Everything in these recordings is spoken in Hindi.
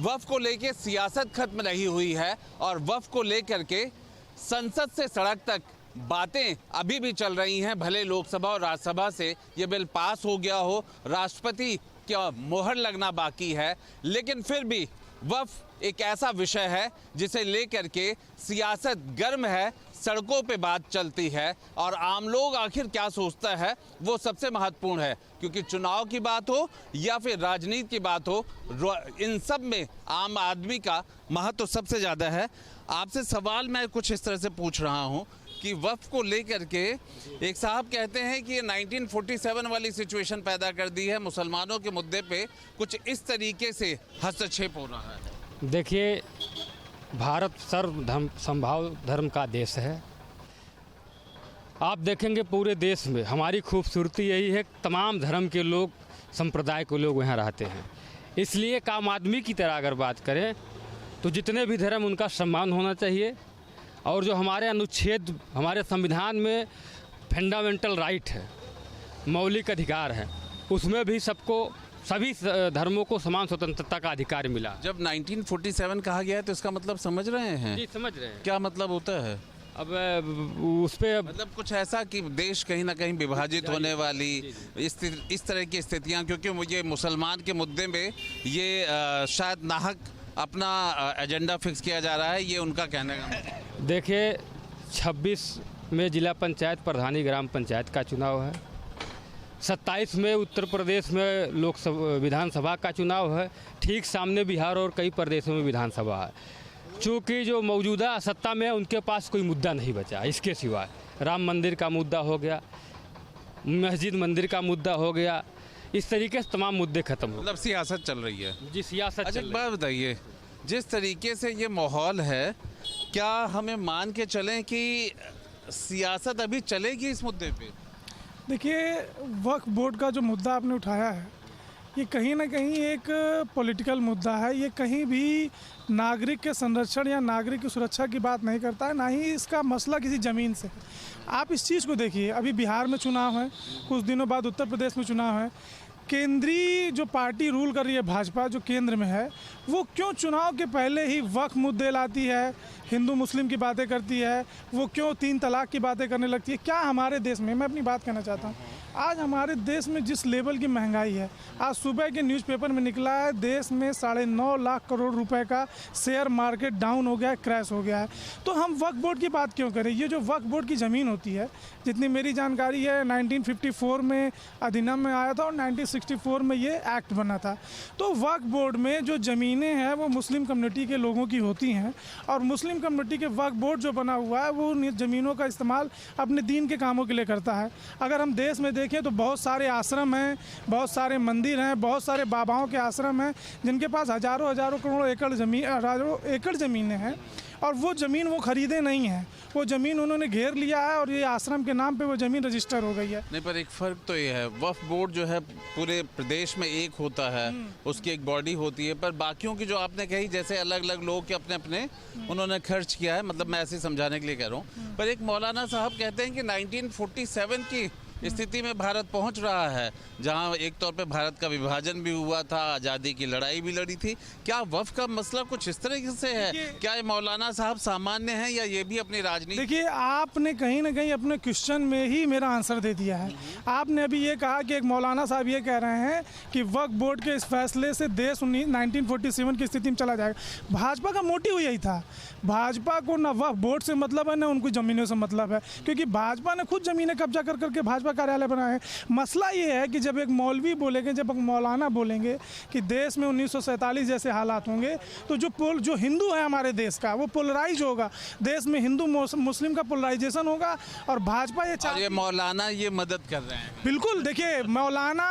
वक्फ को लेके सियासत खत्म नहीं हुई है और वक्फ को लेकर के संसद से सड़क तक बातें अभी भी चल रही हैं। भले लोकसभा और राज्यसभा से ये बिल पास हो गया हो, राष्ट्रपति का मोहर लगना बाकी है, लेकिन फिर भी वक्फ एक ऐसा विषय है जिसे लेकर के सियासत गर्म है, सड़कों पे बात चलती है और आम लोग आखिर क्या सोचता है वो सबसे महत्वपूर्ण है। क्योंकि चुनाव की बात हो या फिर राजनीति की बात हो, इन सब में आम आदमी का महत्व सबसे ज़्यादा है। आपसे सवाल मैं कुछ इस तरह से पूछ रहा हूँ कि वक्फ को लेकर के एक साहब कहते हैं कि ये 1947 वाली सिचुएशन पैदा कर दी है, मुसलमानों के मुद्दे पे कुछ इस तरीके से हस्तक्षेप हो रहा है। देखिए, भारत सर्वधर्म समभाव धर्म का देश है। आप देखेंगे पूरे देश में हमारी खूबसूरती यही है, तमाम धर्म के लोग, संप्रदाय के लोग यहाँ रहते हैं। इसलिए एक आम आदमी की तरह अगर बात करें तो जितने भी धर्म उनका सम्मान होना चाहिए और जो हमारे अनुच्छेद, हमारे संविधान में फंडामेंटल राइट है, मौलिक अधिकार है, उसमें भी सबको, सभी धर्मों को समान स्वतंत्रता का अधिकार मिला। जब 1947 कहा गया है तो इसका मतलब समझ रहे हैं? जी, समझ रहे हैं। क्या मतलब होता है? अब उस पे मतलब कुछ ऐसा कि देश कहीं ना कहीं विभाजित होने वाली इस तरह की स्थितियां, क्योंकि मुझे मुसलमान के मुद्दे में ये शायद नाहक अपना एजेंडा फिक्स किया जा रहा है, ये उनका कहने का। देखिए, 26 में जिला पंचायत प्रधानी ग्राम पंचायत का चुनाव है, 27 में उत्तर प्रदेश में लोकसभा विधानसभा का चुनाव है, ठीक सामने बिहार और कई प्रदेशों में विधानसभा है। चूँकि जो मौजूदा सत्ता में है उनके पास कोई मुद्दा नहीं बचा इसके सिवा। राम मंदिर का मुद्दा हो गया, मस्जिद मंदिर का मुद्दा हो गया, इस तरीके से तमाम मुद्दे खत्म हो। मतलब सियासत चल रही है? जी, सियासत। अच्छा, एक बात बताइए, जिस तरीके से ये माहौल है, क्या हमें मान के चलें कि सियासत अभी चलेगी इस मुद्दे पे? देखिए, वक्फ बोर्ड का जो मुद्दा आपने उठाया है, ये कहीं ना कहीं एक पॉलिटिकल मुद्दा है। ये कहीं भी नागरिक के संरक्षण या नागरिक की सुरक्षा की बात नहीं करता है, ना ही इसका मसला किसी ज़मीन से। आप इस चीज़ को देखिए, अभी बिहार में चुनाव है, कुछ दिनों बाद उत्तर प्रदेश में चुनाव है। केंद्रीय जो पार्टी रूल कर रही है, भाजपा जो केंद्र में है, वो क्यों चुनाव के पहले ही वक्फ मुद्दे लाती है, हिंदू मुस्लिम की बातें करती है, वो क्यों 3 तलाक की बातें करने लगती है? क्या हमारे देश में, मैं अपनी बात कहना चाहता हूँ, आज हमारे देश में जिस लेवल की महंगाई है, आज सुबह के न्यूज़पेपर में निकला है देश में 9.5 लाख करोड़ रुपए का शेयर मार्केट डाउन हो गया है, क्रैश हो गया है। तो हम वक्फ बोर्ड की बात क्यों करें? ये जो वक्फ बोर्ड की ज़मीन होती है, जितनी मेरी जानकारी है 1954 में अधिनियम में आया था और 1964 में ये एक्ट बना था। तो वक्फ बोर्ड में जो ज़मीनें हैं वो मुस्लिम कम्युनिटी के लोगों की होती हैं और मुस्लिम कम्युनिटी के वक्फ बोर्ड जो बना हुआ है वो उन ज़मीनों का इस्तेमाल अपने दीन के कामों के लिए करता है। अगर हम देश में देखें तो बहुत सारे आश्रम हैं, बहुत सारे मंदिर हैं, बहुत सारे बाबाओं के आश्रम हैं जिनके पास हज़ारों करोड़ों एकड़ ज़मीनें हैं और वो ज़मीन वो ख़रीदे नहीं हैं, वो ज़मीन उन्होंने घेर लिया है और ये आश्रम के नाम पे वो ज़मीन रजिस्टर हो गई है। नहीं, पर एक फ़र्क तो ये है, वक्फ बोर्ड जो है पूरे प्रदेश में एक होता है, उसकी एक बॉडी होती है, पर बाकियों की जो आपने कही जैसे अलग अलग लोग के अपने अपने उन्होंने खर्च किया है, मतलब मैं ऐसे समझाने के लिए कह रहा हूँ। पर एक मौलाना साहब कहते हैं कि 1947 की स्थिति में भारत पहुंच रहा है, जहां एक तौर पे भारत का विभाजन भी हुआ था, आज़ादी की लड़ाई भी लड़ी थी। क्या वक्फ का मसला कुछ इस तरह से है? क्या ये मौलाना साहब सामान्य हैं या ये भी अपनी राजनीति? देखिए, आपने कहीं ना कहीं अपने क्वेश्चन में ही मेरा आंसर दे दिया है। आपने अभी ये कहा कि एक मौलाना साहब ये कह रहे हैं कि वक्फ बोर्ड के इस फैसले से देश 1947 की स्थिति में चला जाएगा। भाजपा का मोटिव यही था। भाजपा को ना वक्फ बोर्ड से मतलब है ना उनको ज़मीनों से मतलब है, क्योंकि भाजपा ने खुद ज़मीनें कब्जा कर करके भाजपा कार्यालय बनाए हैं। मसला ये है कि जब एक मौलवी बोलेंगे, जब एक मौलाना बोलेंगे कि देश में 1947 जैसे हालात होंगे, तो जो हिंदू है हमारे देश का वो पोलराइज होगा, देश में हिंदू मुस्लिम का पोलराइजेशन होगा और भाजपा ये मौलाना ये मदद कर रहे हैं। बिल्कुल, देखिए मौलाना,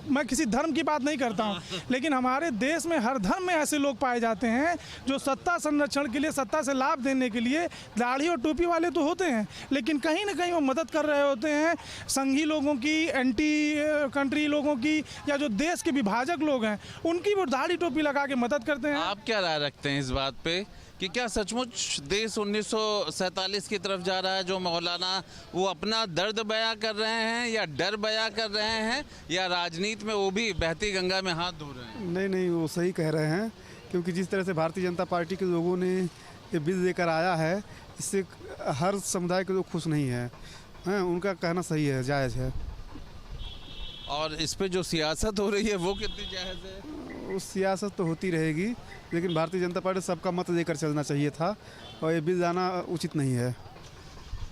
मैं किसी धर्म की बात नहीं करता हूँ, लेकिन हमारे देश में हर धर्म में ऐसे लोग पाए जाते हैं जो सत्ता संरक्षण के लिए, सत्ता से लाभ देने के लिए दाढ़ी और टोपी वाले तो होते हैं, लेकिन कहीं ना कहीं वो मदद कर रहे होते हैं संघी लोगों की, एंटी कंट्री लोगों की, या जो देश के विभाजक लोग हैं उनकी वो दाढ़ी टोपी लगा के मदद करते हैं। आप क्या राय रखते हैं इस बात पे कि क्या सचमुच देश 1947 की तरफ जा रहा है? जो मौलाना वो अपना दर्द बयां कर रहे हैं या डर बयां कर रहे हैं या राजनीति में वो भी बहती गंगा में हाथ धो रहे हैं? नहीं, वो सही कह रहे हैं क्योंकि जिस तरह से भारतीय जनता पार्टी के लोगों ने ये बिल लेकर आया है, इससे हर समुदाय के लोग खुश नहीं हैं। उनका कहना सही है, जायज़ है। और इस पे जो सियासत हो रही है वो कितनी जायज़ है? उस सियासत तो होती रहेगी, लेकिन भारतीय जनता पार्टी सबका मत लेकर चलना चाहिए था और ये बिल लाना उचित नहीं है।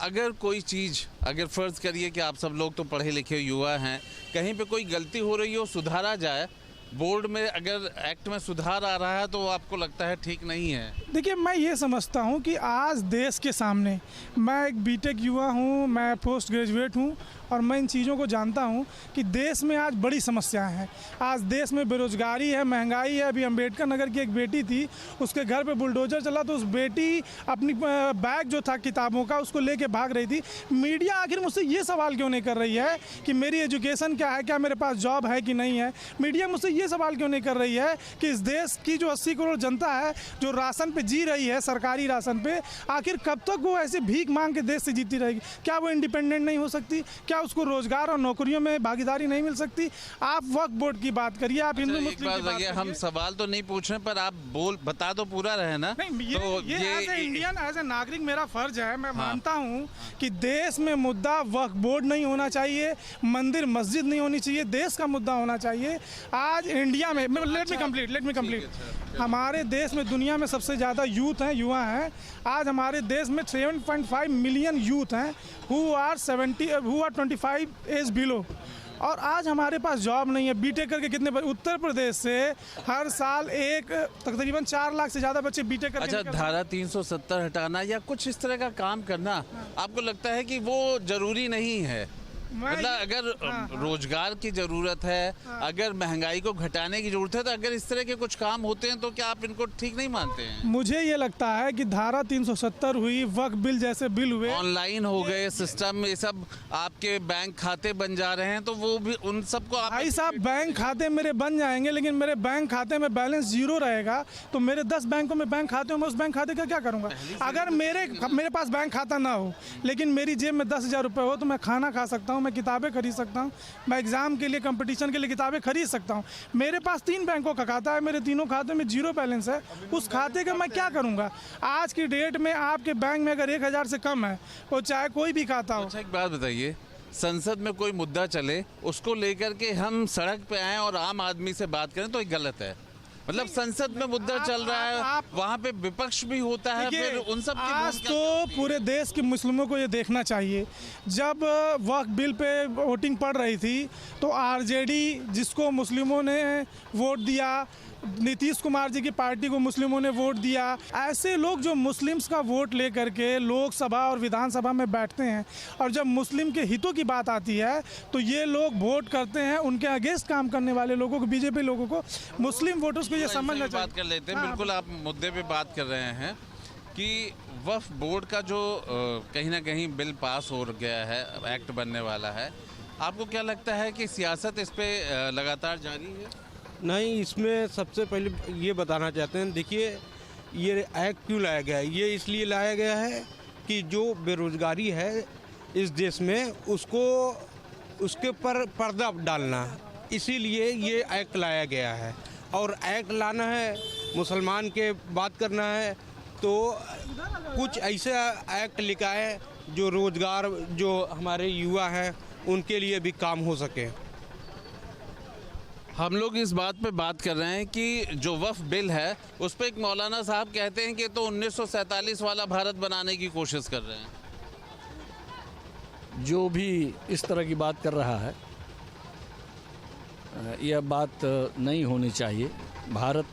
अगर कोई चीज़, अगर फ़र्ज़ करिए कि आप सब लोग तो पढ़े लिखे युवा हैं, कहीं पे कोई गलती हो रही हो, सुधारा जाए, बोर्ड में अगर एक्ट में सुधार आ रहा है तो आपको लगता है ठीक नहीं है? देखिए, मैं ये समझता हूँ कि आज देश के सामने, मैं एक बीटेक युवा हूँ, मैं पोस्ट ग्रेजुएट हूँ और मैं इन चीज़ों को जानता हूँ कि देश में आज बड़ी समस्याएं हैं। आज देश में बेरोजगारी है, महंगाई है। अभी अम्बेडकर नगर की एक बेटी थी, उसके घर पे बुलडोजर चला तो उस बेटी अपनी बैग जो था किताबों का उसको लेके भाग रही थी। मीडिया आखिर मुझसे ये सवाल क्यों नहीं कर रही है कि मेरी एजुकेशन क्या है, क्या मेरे पास जॉब है कि नहीं है? मीडिया मुझसे ये सवाल क्यों नहीं कर रही है कि इस देश की जो 80 करोड़ जनता है जो राशन पे जी रही है, सरकारी राशन पे, आखिर कब तक वो ऐसे भीख मांग के देश से जीती रहेगी? क्या वो इंडिपेंडेंट नहीं हो सकती? क्या उसको रोजगार और नौकरियों में भागीदारी नहीं मिल सकती? आप वक्फ बोर्ड की बात करिए, आप हिंदू मुस्लिम की बात करिए। हम सवाल तो नहीं पूछ रहे, पर आप बता तो पूरा रहे ना। नहीं, तो ये as a Indian, as a नागरिक मेरा फर्ज है। मैं मानता हूँ कि देश में मुद्दा वक्फ बोर्ड नहीं होना चाहिए, मंदिर मस्जिद नहीं होनी चाहिए, देश का मुद्दा होना चाहिए। आज इंडिया में, लेट मी कंप्लीट, हमारे देश में दुनिया में सबसे ज़्यादा यूथ हैं, युवा हैं। आज हमारे देश में 7.5 मिलियन यूथ हैं हु आर 25 एज बिलो, और आज हमारे पास जॉब नहीं है। बीटेक करके कितने उत्तर प्रदेश से हर साल तकरीबन 4 लाख से ज़्यादा बच्चे बीटेक करके अच्छा, धारा 370 हटाना या कुछ इस तरह का काम करना आपको लगता है कि वो जरूरी नहीं है? मतलब अगर रोजगार की जरूरत है, अगर महंगाई को घटाने की जरूरत है, तो अगर इस तरह के कुछ काम होते हैं तो क्या आप इनको ठीक नहीं मानते हैं? मुझे ये लगता है कि धारा 370 हुई, वक्फ बिल जैसे बिल हुए, ऑनलाइन हो गए सिस्टम, ये सब आपके बैंक खाते बन जा रहे हैं, तो वो भी उन सबको आप... भाई साहब, बैंक खाते मेरे बन जाएंगे, लेकिन मेरे बैंक खाते में बैलेंस जीरो रहेगा तो मेरे 10 बैंकों में बैंक खाते हो, मैं उस बैंक खाते का क्या करूँगा? अगर मेरे पास बैंक खाता ना हो लेकिन मेरी जेब में 10,000 रुपये हो तो मैं खाना खा सकता हूँ, मैं किताबें खरीद सकता हूँ, मैं एग्ज़ाम के लिए, कंपटीशन के लिए किताबें खरीद सकता हूँ। मेरे पास 3 बैंकों का खाता है, मेरे तीनों खाते में जीरो बैलेंस है, उस खाते का मैं क्या करूँगा? आज की डेट में आपके बैंक में अगर 1,000 से कम है, वो चाहे कोई भी खाता हो। अच्छा, एक बात बताइए, संसद में कोई मुद्दा चले, उसको लेकर के हम सड़क पे आए और आम आदमी से बात करें तो ये गलत है? मतलब संसद में मुद्दा चल रहा है, वहाँ पे विपक्ष भी होता है, फिर उन सब की आज तो पूरे देश के मुस्लिमों को ये देखना चाहिए, जब वक्फ बिल पे वोटिंग पड़ रही थी तो आरजेडी, जिसको मुस्लिमों ने वोट दिया, नीतीश कुमार जी की पार्टी को मुस्लिमों ने वोट दिया, ऐसे लोग जो मुस्लिम्स का वोट लेकर के लोकसभा और विधानसभा में बैठते हैं और जब मुस्लिम के हितों की बात आती है तो ये लोग वोट करते हैं उनके अगेंस्ट काम करने वाले लोगों को, बीजेपी लोगों को। मुस्लिम वोटर्स को ये समझना चाहिए। बात कर लेते हैं, बिल्कुल आप मुद्दे पे बात कर रहे हैं कि वक्फ बोर्ड का जो कहीं ना कहीं बिल पास हो गया है, एक्ट बनने वाला है, आपको क्या लगता है कि सियासत इस पे लगातार जारी है? नहीं, इसमें सबसे पहले ये बताना चाहते हैं, देखिए ये एक्ट क्यों लाया गया है? ये इसलिए लाया गया है कि जो बेरोजगारी है इस देश में उसके ऊपर पर्दा डालना, इसीलिए ये एक्ट लाया गया है। और एक्ट लाना है, मुसलमान के बात करना है तो कुछ ऐसा एक्ट लिखा है जो रोजगार, जो हमारे युवा हैं उनके लिए भी काम हो सके। हम लोग इस बात पे बात कर रहे हैं कि जो वक्फ बिल है उस पर एक मौलाना साहब कहते हैं कि तो 1947 वाला भारत बनाने की कोशिश कर रहे हैं। जो भी इस तरह की बात कर रहा है, यह बात नहीं होनी चाहिए। भारत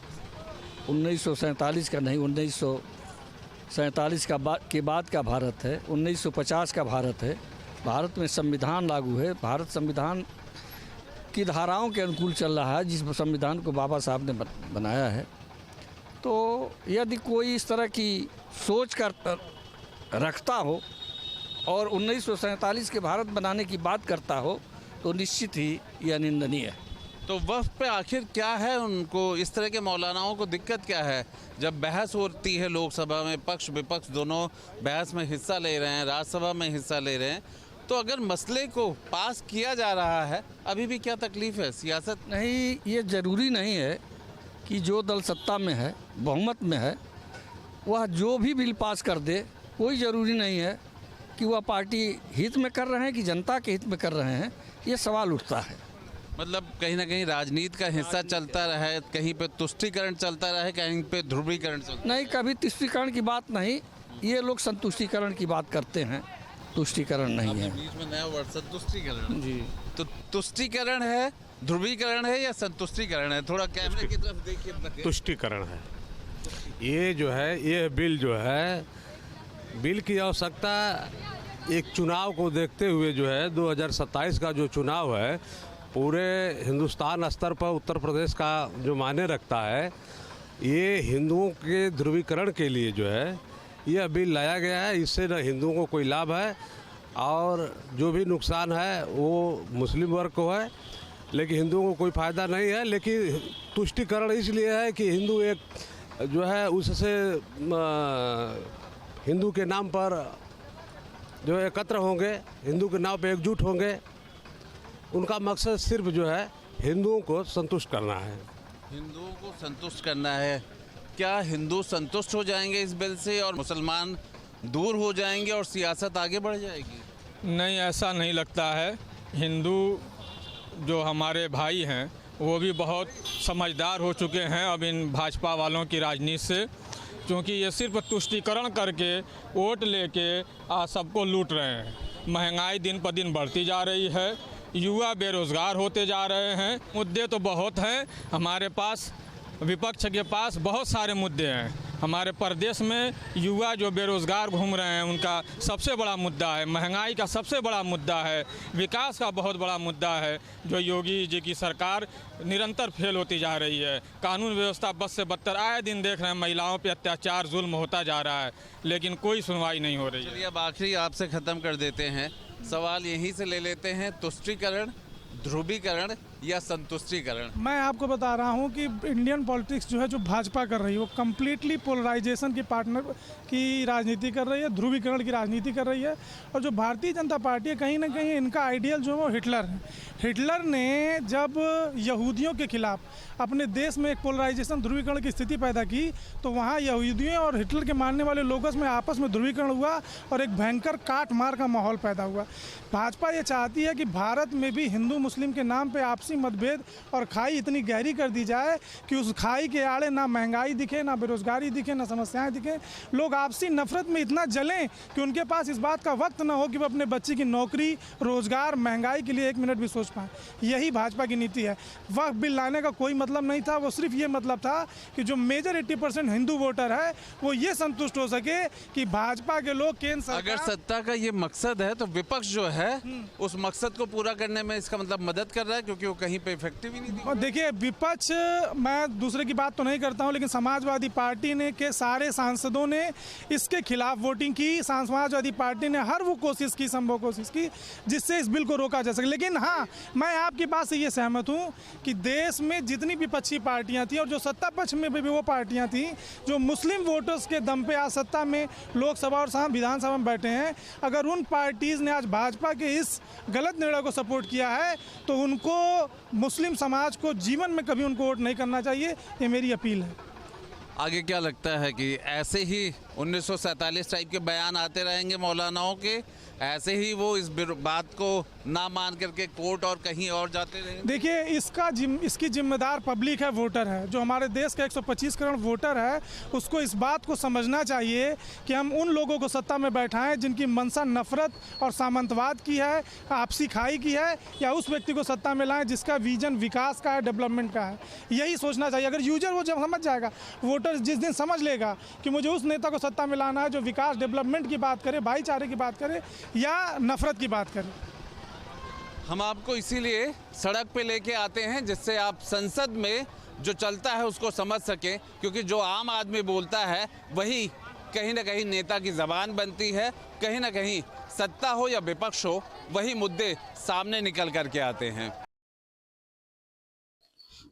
1947 का नहीं, 1947 के बाद का भारत है, 1950 का भारत है। भारत में संविधान लागू है, भारत संविधान की धाराओं के अनुकूल चल रहा है, जिस संविधान को बाबा साहब ने बनाया है। तो यदि कोई इस तरह की सोच कर रखता हो और 1947 के भारत बनाने की बात करता हो तो निश्चित ही यह निंदनीय है। तो वक्फ पे आखिर क्या है, उनको इस तरह के मौलानाओं को दिक्कत क्या है? जब बहस होती है लोकसभा में, पक्ष विपक्ष दोनों बहस में हिस्सा ले रहे हैं, राज्यसभा में हिस्सा ले रहे हैं, तो अगर मसले को पास किया जा रहा है, अभी भी क्या तकलीफ है? सियासत नहीं, ये ज़रूरी नहीं है कि जो दल सत्ता में है, बहुमत में है, वह जो भी बिल पास कर दे, कोई ज़रूरी नहीं है कि वह पार्टी हित में कर रहे हैं कि जनता के हित में कर रहे हैं। ये सवाल उठता है। मतलब कहीं ना कहीं राजनीति का हिस्सा चलता रहे, कहीं पे तुष्टीकरण चलता रहे, कहीं पे ध्रुवीकरण चलता नहीं, कभी तुष्टीकरण की बात नहीं, ये लोग संतुष्टीकरण की बात करते हैं, तुष्टीकरण नहीं है। बीच में नया वर्ड संतुष्टीकरण जी, तो तुष्टीकरण है, ध्रुवीकरण है या संतुष्टीकरण है? थोड़ा कैमरे की तरफ देखिए। तुष्टीकरण है। ये जो है, ये बिल जो है, बिल की आवश्यकता एक चुनाव को देखते हुए जो है 2027 का जो चुनाव है पूरे हिंदुस्तान स्तर पर उत्तर प्रदेश का जो मायने रखता है, ये हिंदुओं के ध्रुवीकरण के लिए जो है यह बिल लाया गया है। इससे न हिंदुओं को कोई लाभ है और जो भी नुकसान है वो मुस्लिम वर्ग को है, लेकिन हिंदुओं को कोई फ़ायदा नहीं है। लेकिन तुष्टीकरण इसलिए है कि हिंदू एक जो है उससे हिंदू के नाम पर जो एकत्र होंगे, हिंदू के नाम पर एकजुट होंगे। उनका मकसद सिर्फ जो है हिंदुओं को संतुष्ट करना है। हिंदुओं को संतुष्ट करना है। क्या हिंदू संतुष्ट हो जाएंगे इस बिल से और मुसलमान दूर हो जाएंगे और सियासत आगे बढ़ जाएगी? नहीं, ऐसा नहीं लगता है। हिंदू जो हमारे भाई हैं वो भी बहुत समझदार हो चुके हैं अब इन भाजपा वालों की राजनीति से, क्योंकि ये सिर्फ तुष्टीकरण करके वोट लेके सबको लूट रहे हैं। महंगाई दिन पर दिन बढ़ती जा रही है, युवा बेरोज़गार होते जा रहे हैं। मुद्दे तो बहुत हैं हमारे पास, विपक्ष के पास बहुत सारे मुद्दे हैं। हमारे प्रदेश में युवा जो बेरोज़गार घूम रहे हैं उनका सबसे बड़ा मुद्दा है, महंगाई का सबसे बड़ा मुद्दा है, विकास का बहुत बड़ा मुद्दा है, जो योगी जी की सरकार निरंतर फेल होती जा रही है। कानून व्यवस्था बद से बदतर, आए दिन देख रहे हैं महिलाओं पे अत्याचार जुल्म होता जा रहा है, लेकिन कोई सुनवाई नहीं हो रही है। चलिए अब आखिरी आपसे ख़त्म कर देते हैं, सवाल यहीं से ले लेते हैं, तुष्टीकरण, ध्रुवीकरण या संतुष्टीकरण? मैं आपको बता रहा हूं कि इंडियन पॉलिटिक्स जो है, जो भाजपा कर रही है, वो कम्प्लीटली पोलराइजेशन की पार्टनर की राजनीति कर रही है, ध्रुवीकरण की राजनीति कर रही है। और जो भारतीय जनता पार्टी है, कहीं ना कहीं इनका आइडियल जो है वो हिटलर है। हिटलर ने जब यहूदियों के खिलाफ अपने देश में एक पोलराइजेशन, ध्रुवीकरण की स्थिति पैदा की, तो वहाँ यहूदियों और हिटलर के मानने वाले लोगों में आपस में ध्रुवीकरण हुआ और एक भयंकर काट मार का माहौल पैदा हुआ। भाजपा ये चाहती है कि भारत में भी हिंदू मुस्लिम के नाम पे आपसी मतभेद और खाई इतनी गहरी कर दी जाए कि उस खाई के आड़े ना महंगाई दिखे, ना बेरोजगारी दिखे, ना समस्याएं दिखें। लोग आपसी नफरत में इतना जलें कि उनके पास इस बात का वक्त ना हो कि वो अपने बच्चे की नौकरी, रोजगार, महंगाई के लिए एक मिनट भी सोच पाएँ। यही भाजपा की नीति है। वक्फ बिल लाने का कोई मतलब नहीं था, वो सिर्फ ये मतलब था कि जो मेजर 80% हिंदू वोटर है वो ये संतुष्ट हो सके कि भाजपा के लोग केंद्र सरकार, अगर सत्ता का ये मकसद है तो विपक्ष जो है उस मकसद को पूरा करने में इसका मतलब मदद कर रहा है, क्योंकि वो कहीं पे इफेक्टिव ही नहीं। और देखिए, विपक्ष, मैं दूसरे की बात तो नहीं करता हूं, लेकिन समाजवादी पार्टी ने के सारे सांसदों ने इसके खिलाफ वोटिंग की। समाजवादी पार्टी ने हर वो कोशिश की, संभव कोशिश की, जिससे इस बिल को रोका जा सके। लेकिन हाँ, मैं आपकी बात से ये सहमत हूँ कि देश में जितनी विपक्षी पार्टियां थी और जो सत्ता पक्ष में भी वो पार्टियां थी जो मुस्लिम वोटर्स के दम पे आज सत्ता में लोकसभा और विधानसभा में बैठे हैं, अगर उन पार्टीज़ ने आज भाजपा के इस गलत निर्णय को सपोर्ट किया है तो उनको, मुस्लिम समाज को जीवन में कभी उनको वोट नहीं करना चाहिए। ये मेरी अपील है। आगे क्या लगता है कि ऐसे ही 1947 टाइप के बयान आते रहेंगे मौलानाओं के, ऐसे ही वो इस बात को ना मान करके कोर्ट और कहीं और जाते रहेंगे? देखिए, इसकी जिम्मेदार पब्लिक है, वोटर है। जो हमारे देश का 125 करोड़ वोटर है, उसको इस बात को समझना चाहिए कि हम उन लोगों को सत्ता में बैठाएं जिनकी मंशा नफरत और सामंतवाद की है, आपसी खाई की है, या उस व्यक्ति को सत्ता में लाएं जिसका विजन विकास का है, डेवलपमेंट का है। यही सोचना चाहिए। अगर यूजर वो जब समझ जाएगा, वोटर जिस दिन समझ लेगा कि मुझे उस नेता को सत्ता में लाना है जो विकास, डेवलपमेंट की बात करे, भाईचारे की बात करे या नफरत की बात करें। हम आपको इसीलिए सड़क पे लेके आते हैं जिससे आप संसद में जो चलता है उसको समझ सकें, क्योंकि जो आम आदमी बोलता है वही कहीं ना कहीं नेता की ज़बान बनती है। कहीं ना कहीं सत्ता हो या विपक्ष हो, वही मुद्दे सामने निकल करके आते हैं।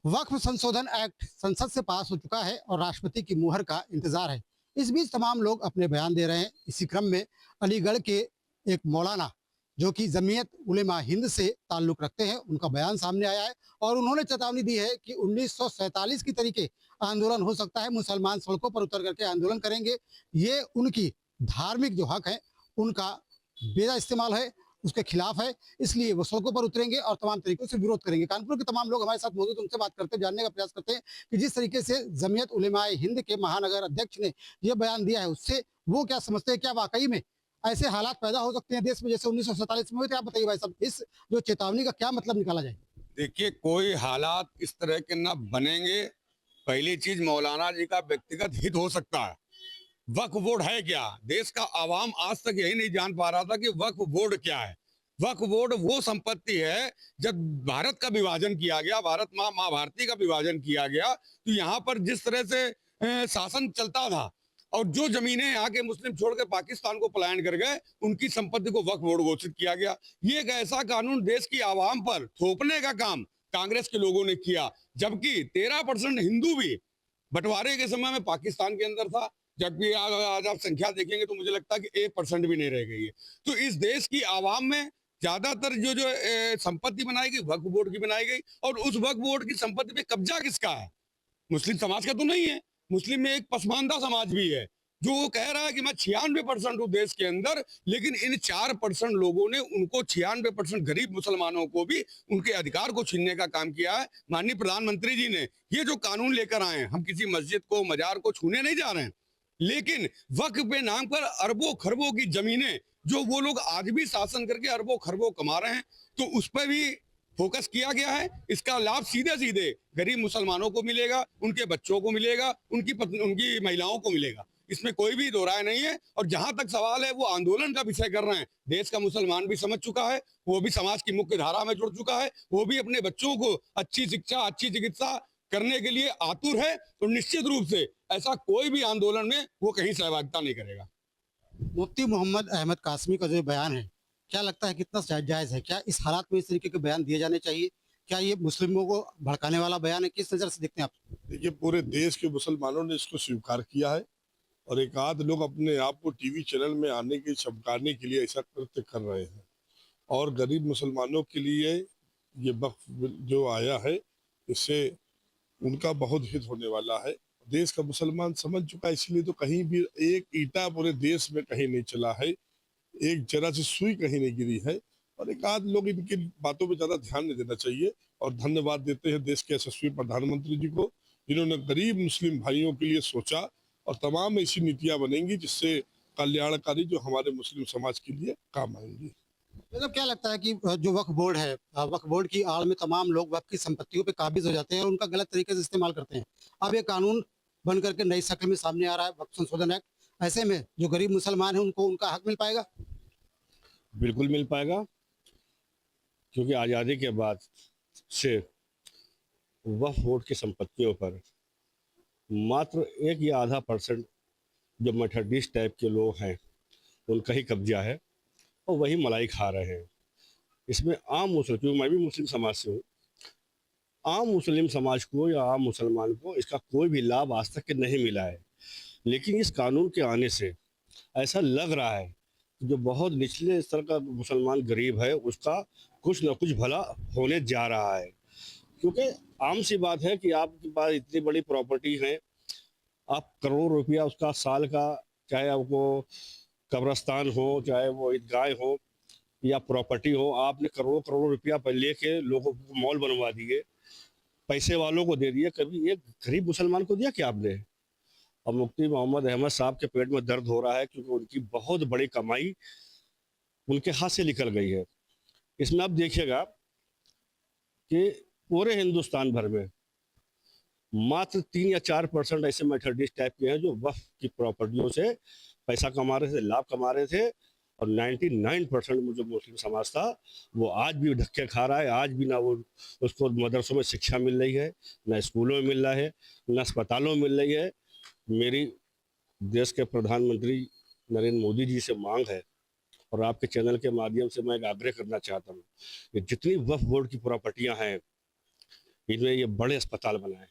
वक्फ संशोधन एक्ट संसद से पास हो चुका है और राष्ट्रपति की मुहर का इंतजार है। इस बीच तमाम लोग अपने बयान दे रहे हैं। इसी क्रम में अलीगढ़ के एक मौलाना जो कि जमीयत उलेमा हिंद से ताल्लुक रखते हैं, उनका बयान सामने आया है और उन्होंने चेतावनी दी है कि 1947 की तरीके आंदोलन हो सकता है। मुसलमान सड़कों पर उतर करके आंदोलन करेंगे। ये उनकी धार्मिक जो हक है उनका बेजा इस्तेमाल है, उसके खिलाफ है, इसलिए वो सड़कों पर उतरेंगे और तमाम तरीकों से विरोध करेंगे। कानपुर के तमाम लोग हमारे साथ मौजूद, उनसे बात करते जानने का प्रयास करते हैं कि जिस तरीके से जमीयत उलेमाए हिंद के महानगर अध्यक्ष ने ये बयान दिया है उससे वो क्या समझते हैं, क्या वाकई में ऐसे हालात पैदा हो सकते हैं देश में जैसे 1947 में हुए थे? आप बताइए भाई साहब, इस जो चेतावनी का क्या मतलब निकाला जाए? देखिए, कोई हालात इस तरह के ना बनेंगे। पहली चीज, मौलाना जी का व्यक्तिगत हित हो सकता है। वक्फ बोर्ड है क्या? देश का आवाम आज तक यही नहीं जान पा रहा था कि वक्फ बोर्ड क्या है। वक्फ बोर्ड वो संपत्ति है, जब भारत का विभाजन किया गया, भारत माँ भारती का विभाजन किया गया, तो यहाँ पर जिस तरह से शासन चलता था और जो जमीनें यहाँ के मुस्लिम छोड़ के पाकिस्तान को पलायन कर गए, उनकी संपत्ति को वक्फ बोर्ड घोषित किया गया। ये एक ऐसा कानून देश की आवाम पर थोपने का काम कांग्रेस के लोगों ने किया, जबकि 13% हिंदू भी बंटवारे के समय में पाकिस्तान के अंदर था। जबकि आज आप संख्या देखेंगे तो मुझे लगता है कि 1% भी नहीं रह गई है। तो इस देश की आवाम में ज्यादातर जो संपत्ति बनाई गई वक्फ बोर्ड की बनाई गई, और उस वक्फ बोर्ड की संपत्ति पे कब्जा किसका है? मुस्लिम समाज का तो नहीं है। मुस्लिम में एक पसमानदा समाज भी है जो वो कह रहा है कि मैं 96% हूँ देश के अंदर, लेकिन इन 4% लोगों ने उनको 96% गरीब मुसलमानों को भी उनके अधिकार को छीनने का काम किया है। माननीय प्रधानमंत्री जी ने ये जो कानून लेकर आए हैं, हम किसी मस्जिद को, मजार को छूने नहीं जा रहे हैं, लेकिन वक्फ के नाम पर अरबों खरबों की जमीनें जो वो लोग आज भी शासन करके अरबों खरबों कमा रहे हैं, तो उस पर भी फोकस किया गया है। इसका लाभ सीधे सीधे गरीब मुसलमानों को मिलेगा, उनके बच्चों को मिलेगा, उनकी महिलाओं को मिलेगा। इसमें कोई भी दो राय नहीं है। और जहां तक सवाल है वो आंदोलन का विषय कर रहे हैं, देश का मुसलमान भी समझ चुका है, वो भी समाज की मुख्य धारा में जुड़ चुका है, वो भी अपने बच्चों को अच्छी शिक्षा, अच्छी चिकित्सा करने के लिए आतुर है। तो निश्चित रूप से ऐसा कोई भी आंदोलन में वो कहीं सहभागिता नहीं करेगा। मुफ्ती मोहम्मद अहमद कासमी का जो बयान है, क्या लगता है कितना जायज़ है? क्या इस हालात में इस तरीके के बयान दिए जाने चाहिए? क्या ये मुस्लिमों को भड़काने वाला बयान है? किस नज़र से देखते हैं आप? देखिए, पूरे देश के मुसलमानों ने इसको स्वीकार किया है और एक आध लोग अपने आप को टीवी चैनल में आने के चमकाने के लिए ऐसा कृत्य कर रहे हैं। और गरीब मुसलमानों के लिए ये वक्फ जो आया है, इससे उनका बहुत हित होने वाला है। देश का मुसलमान समझ चुका है, इसलिए तो कहीं भी एक ईंटा पूरे देश में कहीं नहीं चला है, एक जरा सी सुई कहीं नहीं गिरी है। और एक आध लोग इनकी बातों पे ज्यादा ध्यान नहीं देना चाहिए। और धन्यवाद देते हैं देश के यशस्वी प्रधानमंत्री जी को, जिन्होंने गरीब मुस्लिम भाइयों के लिए सोचा। और तमाम ऐसी नीतियां बनेंगी जिससे कल्याणकारी जो हमारे मुस्लिम समाज के लिए काम आएंगी। मतलब क्या लगता है कि जो वक्फ बोर्ड है, वक्फ बोर्ड की आड़ में तमाम लोग वक्फ की संपत्तियों पे काबिज हो जाते हैं और उनका गलत तरीके से इस्तेमाल करते हैं। अब ये कानून बन करके नई शक्ल में सामने आ रहा है, वक्फ संशोधन एक्ट। ऐसे में जो गरीब मुसलमान है उनको उनका हक मिल पाएगा? बिल्कुल मिल पाएगा, क्योंकि आज़ादी के बाद से वक्फ बोर्ड की संपत्तियों पर मात्र 1 या आधा % जो मेथडिस्ट टाइप के लोग हैं उनका ही कब्जा है और वही मलाई खा रहे हैं। इसमें आम मुस्लिम, क्योंकि मैं भी मुस्लिम समाज से हूँ, आम मुस्लिम समाज को या आम मुसलमान को इसका कोई भी लाभ आज तक के नहीं मिला है। लेकिन इस कानून के आने से ऐसा लग रहा है कि जो बहुत निचले स्तर का मुसलमान गरीब है उसका कुछ न कुछ भला होने जा रहा है। क्योंकि आम सी बात है कि आपके पास इतनी बड़ी प्रॉपर्टी है, आप करोड़ों रुपया उसका साल का, चाहे आपको कब्रस्तान हो, चाहे वो ईदगाह हो या प्रॉपर्टी हो, आपने करोड़ों करोड़ों रुपया पर लेके लोगों को मॉल बनवा दिए, पैसे वालों को दे दिए, कभी एक गरीब मुसलमान को दिया क्या आपने? और मुफ्ती मोहम्मद अहमद साहब के पेट में दर्द हो रहा है क्योंकि उनकी बहुत बड़ी कमाई उनके हाथ से निकल गई है। इसमें आप देखिएगा कि पूरे हिंदुस्तान भर में मात्र 3 या 4% ऐसे मेथडिस्ट टाइप के हैं जो वक्फ की प्रॉपर्टियों से पैसा कमा रहे थे, लाभ कमा रहे थे। और 99% जो मुस्लिम समाज था वो आज भी धक्के खा रहा है। आज भी ना वो उसको मदरसों में शिक्षा मिल रही है, ना स्कूलों में मिल रहा है, ना अस्पतालों में मिल रही है। मेरी देश के प्रधानमंत्री नरेंद्र मोदी जी से मांग है और आपके चैनल के माध्यम से मैं एक आग्रह करना चाहता हूँ कि जितनी वक्फ बोर्ड की प्रॉपर्टियां हैं इनमें ये बड़े अस्पताल बनाएं,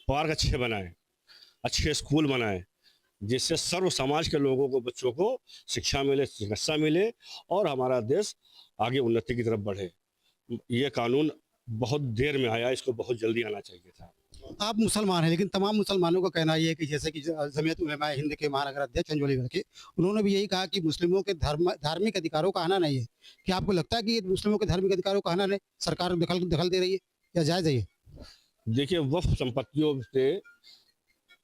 पार्क अच्छे बनाएं, अच्छे स्कूल बनाएं, जिससे सर्व समाज के लोगों को, बच्चों को शिक्षा मिले, चिकित्सा मिले और हमारा देश आगे उन्नति की तरफ बढ़े। ये कानून बहुत देर में आया, इसको बहुत जल्दी आना चाहिए था। आप मुसलमान हैं, लेकिन तमाम मुसलमानों का कहना ये है कि जैसे कि जमीयत उलेमा हिंद के महानगर अध्यक्ष अंजोली के, उन्होंने भी यही कहा कि मुस्लिमों के धार्मिक अधिकारों का आना नहीं है। क्या आपको लगता है कि ये मुस्लिमों के धार्मिक अधिकारों का आना नहीं, सरकार दखल दे रही है या जायज़ है ये? देखिए, वक्फ संपत्तियों से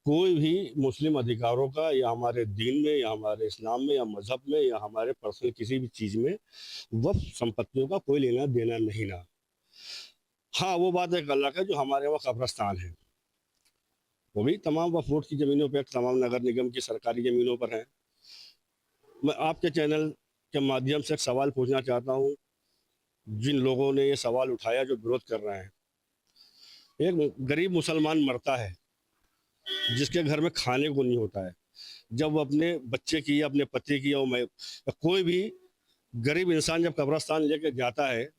कोई भी मुस्लिम अधिकारों का या हमारे दीन में या हमारे इस्लाम में या मजहब में या हमारे पर्सनल किसी भी चीज़ में वक्फ संपत्तियों का कोई लेना देना नहीं ना। हाँ, वो बात एक अलग है जो हमारे वहाँ कब्रस्तान है, वो भी तमाम वक्फ बोर्ड की ज़मीनों पर, तमाम नगर निगम की सरकारी ज़मीनों पर हैं। मैं आपके चैनल के माध्यम से एक सवाल पूछना चाहता हूँ, जिन लोगों ने ये सवाल उठाया जो विरोध कर रहे हैं। एक गरीब मुसलमान मरता है जिसके घर में खाने को नहीं होता है, जब वो अपने बच्चे की या अपने पति की या कोई भी गरीब इंसान जब कब्रस्तान लेकर जाता है